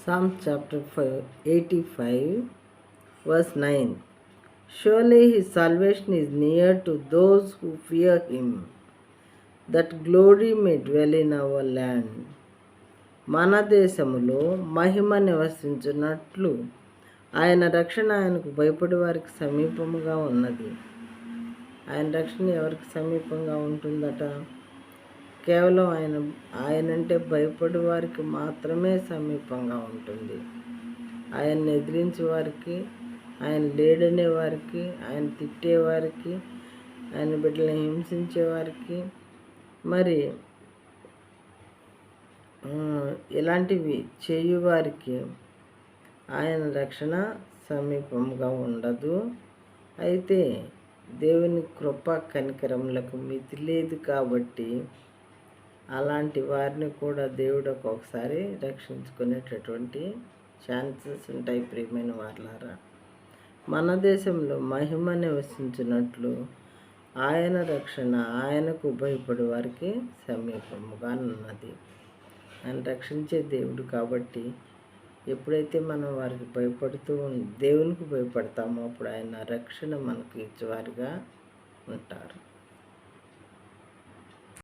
Psalm chapter 85, verse 9. Surely his salvation is near to those who fear him, that glory may dwell in our land. మన దేశములో మహిమ నివసించున్నట్లు ఆయన రక్షణ ఆయనకు భయపడే వారికి సమీపముగా ఉన్నది. ఆయన రక్షణ ఎవరికి సమీపంగా ఉంటుందట? కేవలం ఆయనంటే భయపడే వారికి మాత్రమే సమీపంగా ఉంటుంది. ఆయన్ని ఎదిరించే వారికి, ఆయన లేడనే వారికి, ఆయన తిట్టేవారికి, ఆయన బిడ్డలను హింసించేవారికి, మరి ఇలాంటివి చేయువారికి ఆయన రక్షణ సమీపంగా ఉండదు. అయితే దేవుని కృప కనికరములకు మితి లేదు కాబట్టి అలాంటి వారిని కూడా దేవుడు ఒక్కొక్కసారి రక్షించుకునేటటువంటి ఛాన్సెస్ ఉంటాయి. ప్రియమైన వారలారా, మన దేశంలో మహిమ నివసించినట్లు ఆయన రక్షణ ఆయనకు భయపడే వారికి సమీపముగా ఉన్నది. ఆయన రక్షించే దేవుడు కాబట్టి ఎప్పుడైతే మనం వారికి భయపడుతూ దేవునికి భయపడతామో అప్పుడు ఆయన రక్షణ మనకు ఇచ్చేవారిగా ఉంటారు.